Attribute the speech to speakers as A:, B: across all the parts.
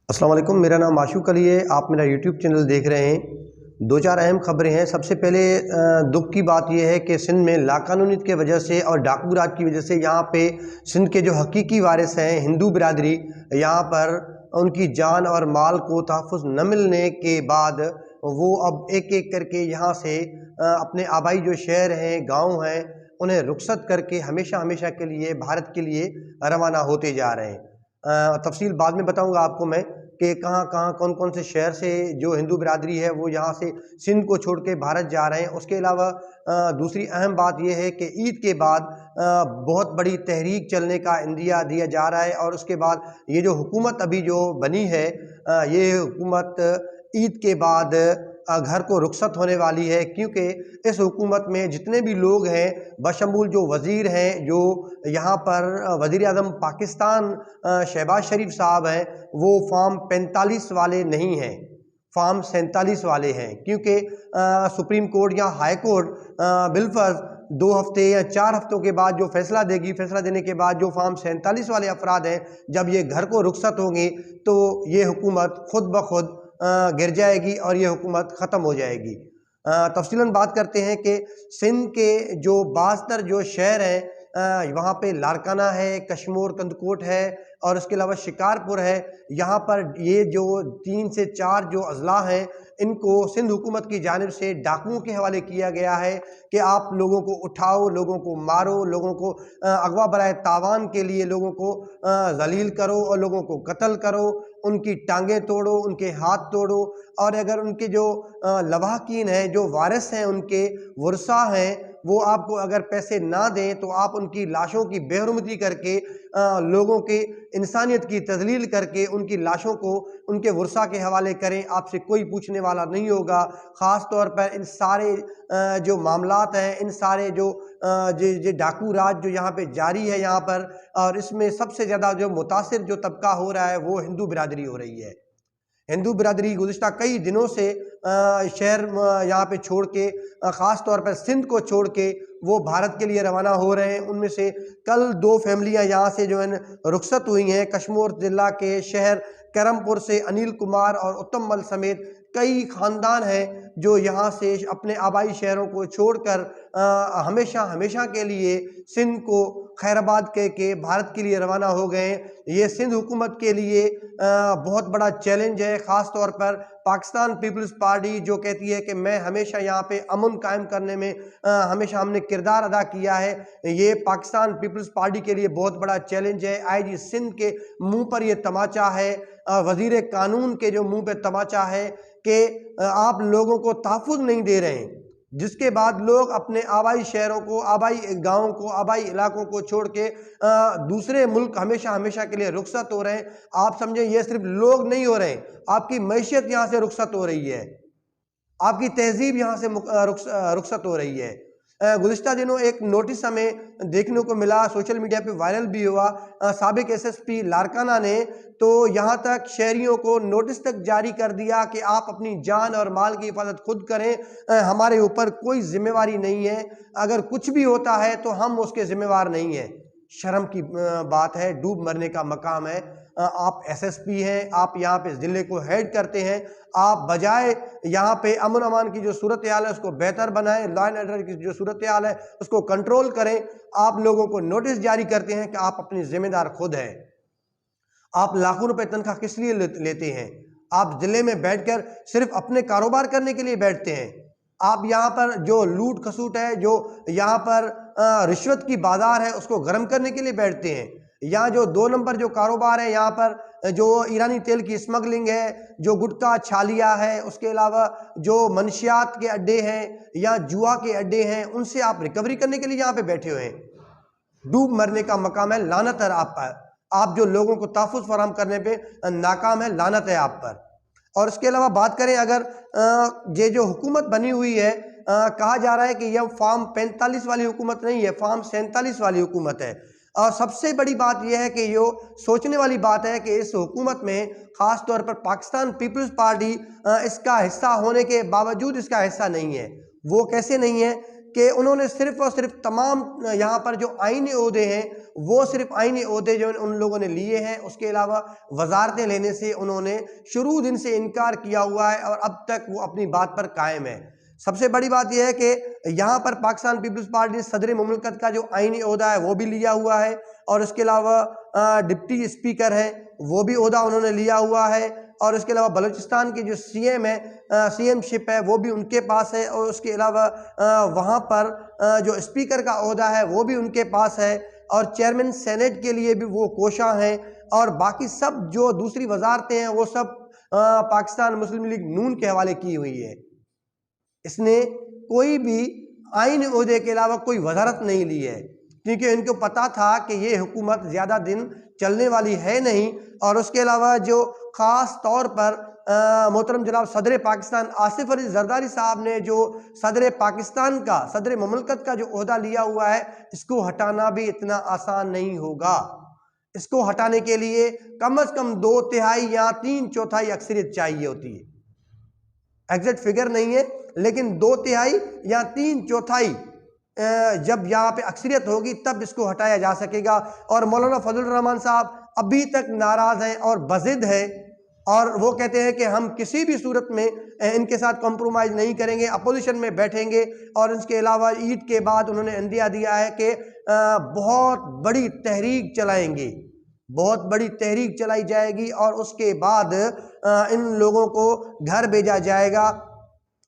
A: السلام علیکم، میرا نام عاشق علی ہے۔ آپ میرا یوٹیوب چینل دیکھ رہے ہیں۔ دو چار اہم خبریں ہیں۔ سب سے پہلے دکھ کی بات یہ ہے کہ سندھ میں لاقانونیت کی وجہ سے اور ڈاکو راج کی وجہ سے یہاں پہ سندھ کے جو حقیقی وارث ہیں ہندو برادری، یہاں پر ان کی جان اور مال کو تحفظ نہ ملنے کے بعد وہ اب ایک ایک کر کے یہاں سے اپنے آبائی جو شہر ہیں، گاؤں ہیں، انہیں رخصت کر کے ہمیشہ ہمیشہ کے لیے بھارت کے لیے روانہ ہوتے جا رہے ہیں۔ تفصیل بعد میں بتاؤں گا آپ کو میں کہ کہاں کہاں کون کون سے شہر سے جو ہندو برادری ہے وہ یہاں سے سندھ کو چھوڑ کے بھارت جا رہے ہیں۔ اس کے علاوہ دوسری اہم بات یہ ہے کہ عید کے بعد بہت بڑی تحریک چلنے کا اندیا دیا جا رہا ہے، اور اس کے بعد یہ جو حکومت ابھی جو بنی ہے، یہ حکومت عید کے بعد گھر کو رخصت ہونے والی ہے، کیونکہ اس حکومت میں جتنے بھی لوگ ہیں بشمول جو وزیر ہیں، جو یہاں پر وزیر اعظم پاکستان شہباز شریف صاحب ہیں، وہ فارم 45 والے نہیں ہیں، فارم 47 والے ہیں، کیونکہ سپریم کورٹ یا ہائی کورٹ بالفرض 2 ہفتے یا 4 ہفتوں کے بعد جو فیصلہ دے گی، فیصلہ دینے کے بعد جو فارم 47 والے افراد ہیں، جب یہ گھر کو رخصت ہوں گے تو یہ حکومت خود بخود گر جائے گی اور یہ حکومت ختم ہو جائے گی۔ تفصیلاً بات کرتے ہیں کہ سندھ کے جو بعض تر جو شہر ہیں، وہاں پہ لاڑکانہ ہے، کشمور کندکوٹ ہے، اور اس کے علاوہ شکارپور ہے۔ یہاں پر یہ جو 3 سے 4 جو اضلاع ہیں، ان کو سندھ حکومت کی جانب سے ڈاکوؤں کے حوالے کیا گیا ہے کہ آپ لوگوں کو اٹھاؤ، لوگوں کو مارو، لوگوں کو اغوا برائے تاوان کے لیے لوگوں کو ذلیل کرو اور لوگوں کو قتل کرو، ان کی ٹانگیں توڑو، ان کے ہاتھ توڑو، اور اگر ان کے جو لواحقین ہیں، جو وارث ہیں، ان کے ورثاء ہیں، وہ آپ کو اگر پیسے نہ دیں تو آپ ان کی لاشوں کی بے حرمتی کر کے لوگوں کے انسانیت کی تذلیل کر کے ان کی لاشوں کو ان کے ورثاء کے حوالے کریں، آپ سے کوئی پوچھنے والا نہیں ہوگا۔ خاص طور پر ان سارے جو معاملات ہیں، ان سارے جو ڈاکو راج جو یہاں پہ جاری ہے یہاں پر، اور اس میں سب سے زیادہ جو متاثر جو طبقہ ہو رہا ہے وہ ہندو برادری ہو رہی ہے۔ ہندو برادری گزشتہ کئی دنوں سے شہر یہاں پہ چھوڑ کے، خاص طور پر سندھ کو چھوڑ کے وہ بھارت کے لیے روانہ ہو رہے ہیں۔ ان میں سے کل 2 فیملیاں یہاں سے جو ہیں رخصت ہوئی ہیں۔ کشمور ضلع کے شہر کرم پور سے انیل کمار اور اتم مل سمیت کئی خاندان ہیں جو یہاں سے اپنے آبائی شہروں کو چھوڑ کر ہمیشہ ہمیشہ کے لیے سندھ کو خیر آباد کہہ کے بھارت کے لیے روانہ ہو گئے ہیں۔ یہ سندھ حکومت کے لیے بہت بڑا چیلنج ہے، خاص طور پر پاکستان پیپلز پارٹی جو کہتی ہے کہ میں ہمیشہ یہاں پہ امن قائم کرنے میں ہمیشہ ہم نے کردار ادا کیا ہے۔ یہ پاکستان پیپلز پارٹی کے لیے بہت بڑا چیلنج ہے۔ آئی جی سندھ کے منہ پر یہ تماچا ہے، وزیر قانون کے جو منہ پہ تماچا ہے کہ آپ لوگوں کو تحفظ نہیں دے رہے ہیں، جس کے بعد لوگ اپنے آبائی شہروں کو، آبائی گاؤں کو، آبائی علاقوں کو چھوڑ کے دوسرے ملک ہمیشہ ہمیشہ کے لیے رخصت ہو رہے ہیں۔ آپ سمجھیں یہ صرف لوگ نہیں ہو رہے ہیں، آپ کی معیشت یہاں سے رخصت ہو رہی ہے، آپ کی تہذیب یہاں سے رخصت ہو رہی ہے۔ گزشتہ دنوں ایک نوٹس ہمیں دیکھنے کو ملا، سوشل میڈیا پہ وائرل بھی ہوا، سابق ایس ایس پی لاڑکانہ نے تو یہاں تک شہریوں کو نوٹس تک جاری کر دیا کہ آپ اپنی جان اور مال کی حفاظت خود کریں، ہمارے اوپر کوئی ذمہ واری نہیں ہے، اگر کچھ بھی ہوتا ہے تو ہم اس کے ذمہ وار نہیں ہیں۔ شرم کی بات ہے، ڈوب مرنے کا مقام ہے۔ آپ ایس ایس پی ہیں، آپ یہاں پہ ضلع کو ہیڈ کرتے ہیں، آپ بجائے یہاں پہ امن امان کی جو صورتحال ہے اس کو بہتر بنائیں، لا اینڈ آرڈر کی جو صورتحال ہے اس کو کنٹرول کریں، آپ لوگوں کو نوٹس جاری کرتے ہیں کہ آپ اپنی ذمہ دار خود ہیں۔ آپ لاکھوں روپے تنخواہ کس لیے لیتے ہیں؟ آپ ضلع میں بیٹھ کر صرف اپنے کاروبار کرنے کے لیے بیٹھتے ہیں؟ آپ یہاں پر جو لوٹ کھسوٹ ہے، جو یہاں پر رشوت کی بازار ہے، اس کو گرم کرنے کے لیے بیٹھتے ہیں؟ یہاں جو 2 نمبر جو کاروبار ہے، یہاں پر جو ایرانی تیل کی اسمگلنگ ہے، جو گٹکا چھالیا ہے، اس کے علاوہ جو منشیات کے اڈے ہیں یا جوا کے اڈے ہیں، ان سے آپ ریکوری کرنے کے لیے یہاں پہ بیٹھے ہوئے ہیں۔ ڈوب مرنے کا مقام ہے، لعنت ہے آپ پر، آپ جو لوگوں کو تحفظ فراہم کرنے پہ ناکام ہے، لعنت ہے آپ پر۔ اور اس کے علاوہ بات کریں، اگر یہ جو حکومت بنی ہوئی ہے، کہا جا رہا ہے کہ یہ فارم 45 والی حکومت نہیں ہے، فارم 47 والی حکومت ہے۔ اور سب سے بڑی بات یہ ہے کہ یہ سوچنے والی بات ہے کہ اس حکومت میں خاص طور پر پاکستان پیپلز پارٹی اس کا حصہ ہونے کے باوجود اس کا حصہ نہیں ہے۔ وہ کیسے نہیں ہے کہ انہوں نے صرف اور صرف تمام یہاں پر جو آئینی عہدے ہیں وہ صرف آئینی عہدے جو ان لوگوں نے لیے ہیں، اس کے علاوہ وزارتیں لینے سے انہوں نے شروع دن سے انکار کیا ہوا ہے اور اب تک وہ اپنی بات پر قائم ہے۔ سب سے بڑی بات یہ ہے کہ یہاں پر پاکستان پیپلز پارٹی صدر مملکت کا جو آئینی عہدہ ہے وہ بھی لیا ہوا ہے، اور اس کے علاوہ ڈپٹی اسپیکر ہے وہ بھی عہدہ انہوں نے لیا ہوا ہے، اور اس کے علاوہ بلوچستان کی جو سی ایم ہے، سی ایم شپ ہے وہ بھی ان کے پاس ہے، اور اس کے علاوہ وہاں پر جو اسپیکر کا عہدہ ہے وہ بھی ان کے پاس ہے، اور چیئرمین سینٹ کے لیے بھی وہ کوشاں ہیں، اور باقی سب جو دوسری وزارتیں ہیں وہ سب پاکستان مسلم لیگ نون کے حوالے کی ہوئی ہے۔ اس نے کوئی بھی آئینی عہدے کے علاوہ کوئی وزارت نہیں لی ہے، کیونکہ ان کو پتا تھا کہ یہ حکومت زیادہ دن چلنے والی ہے نہیں، اور اس کے علاوہ جو خاص طور پر محترم جناب صدر پاکستان آصف علی زرداری صاحب نے جو صدر پاکستان کا، صدر مملکت کا جو عہدہ لیا ہوا ہے، اس کو ہٹانا بھی اتنا آسان نہیں ہوگا۔ اس کو ہٹانے کے لیے کم از کم 2/3 یا 3/4 اکثریت چاہیے ہوتی ہے۔ ایگزیکٹ فگر نہیں ہے، لیکن 2/3 یا 3/4 جب یہاں پہ اکثریت ہوگی تب اس کو ہٹایا جا سکے گا۔ اور مولانا فضل الرحمان صاحب ابھی تک ناراض ہیں اور بضد ہے، اور وہ کہتے ہیں کہ ہم کسی بھی صورت میں ان کے ساتھ کمپرومائز نہیں کریں گے، اپوزیشن میں بیٹھیں گے، اور اس کے علاوہ عید کے بعد انہوں نے عندیہ دیا ہے کہ بہت بڑی تحریک چلائیں گے، بہت بڑی تحریک چلائی جائے گی، اور اس کے بعد ان لوگوں کو گھر بھیجا جائے گا،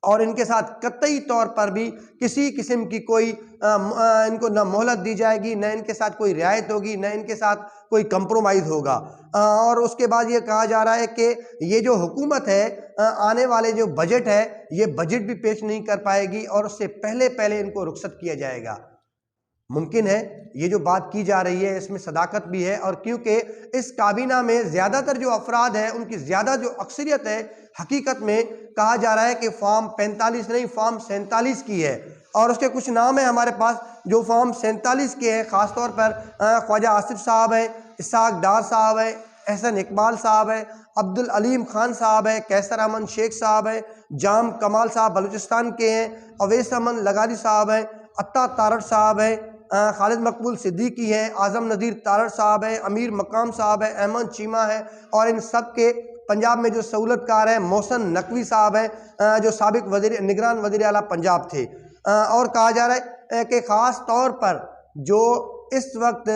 A: اور ان کے ساتھ قطعی طور پر بھی کسی قسم کی کوئی ان کو نہ مہلت دی جائے گی، نہ ان کے ساتھ کوئی رعایت ہوگی، نہ ان کے ساتھ کوئی کمپرومائز ہوگا۔ اور اس کے بعد یہ کہا جا رہا ہے کہ یہ جو حکومت ہے آنے والے جو بجٹ ہے یہ بجٹ بھی پیش نہیں کر پائے گی، اور اس سے پہلے ان کو رخصت کیا جائے گا۔ ممکن ہے یہ جو بات کی جا رہی ہے اس میں صداقت بھی ہے، اور کیونکہ اس کابینہ میں زیادہ تر جو افراد ہیں ان کی زیادہ جو اکثریت ہے، حقیقت میں کہا جا رہا ہے کہ فارم 45 نہیں، فارم 47 کی ہے، اور اس کے کچھ نام ہیں ہمارے پاس جو فارم 47 کے ہیں، خاص طور پر خواجہ آصف صاحب ہیں، اسحاق ڈار صاحب ہیں، احسن اقبال صاحب ہیں، عبدالعلیم خان صاحب ہیں، کیسر احمد شیخ صاحب ہیں، جام کمال صاحب بلوچستان کے ہیں، اویس احمد لغاری صاحب ہیں، عطا تارڑ صاحب ہیں، خالد مقبول صدیقی ہیں، اعظم نذیر تارڑ صاحب ہیں، امیر مقام صاحب ہیں، احمد چیمہ ہیں، اور ان سب کے پنجاب میں جو سہولت کار ہیں محسن نقوی صاحب ہیں جو سابق نگران وزیر اعلیٰ پنجاب تھے۔ اور کہا جا رہا ہے کہ خاص طور پر جو اس وقت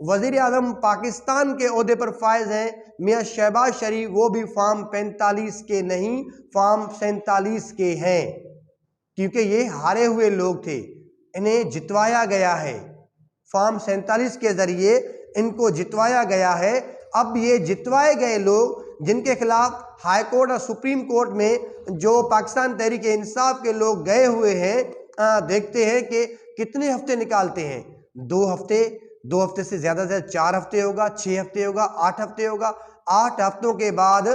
A: وزیر اعظم پاکستان کے عہدے پر فائز ہیں میاں شہباز شریف، وہ بھی فارم 45 کے نہیں، فارم 47 کے ہیں، کیونکہ یہ ہارے ہوئے لوگ تھے، انہیں جتوایا گیا ہے، فارم 47 کے ذریعے ان کو جتوایا گیا ہے۔ اب یہ جتوائے گئے لوگ جن کے خلاف ہائی کورٹ اور سپریم کورٹ میں جو پاکستان تحریک انصاف کے لوگ گئے ہوئے ہیں، دیکھتے ہیں کہ کتنے ہفتے نکالتے ہیں، 2 ہفتے سے زیادہ 4 ہفتے ہوگا، 6 ہفتے ہوگا، 8 ہفتے ہوگا۔ 8 ہفتوں کے بعد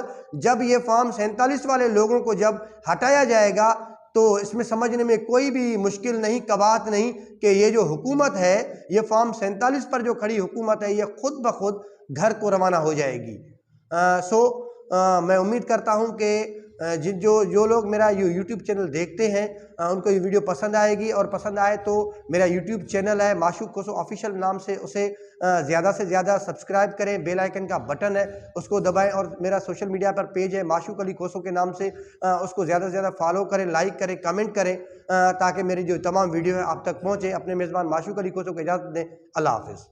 A: جب یہ فارم 47 والے لوگوں کو جب ہٹایا جائے گا تو اس میں سمجھنے میں کوئی بھی مشکل نہیں، کبات نہیں کہ یہ جو حکومت ہے، یہ فارم 47 پر جو کھڑی حکومت ہے، یہ خود بخود گھر کو روانہ ہو جائے گی۔ میں امید کرتا ہوں کہ جو لوگ میرا یوٹیوب چینل دیکھتے ہیں ان کو یہ ویڈیو پسند آئے گی، اور پسند آئے تو میرا یوٹیوب چینل ہے معشوق کھوسو آفیشیل نام سے، اسے زیادہ سے زیادہ سبسکرائب کریں، بیل آئیکن کا بٹن ہے اس کو دبائیں، اور میرا سوشل میڈیا پر پیج ہے معشوق علی کھوسو کے نام سے، اس کو زیادہ سے زیادہ فالو کریں، لائک کریں، کمنٹ کریں، تاکہ میری جو تمام ویڈیو ہے آپ تک پہنچے۔ اپنے میزبان معشوق علی کھوسو کو اجازت دیں، اللہ حافظ۔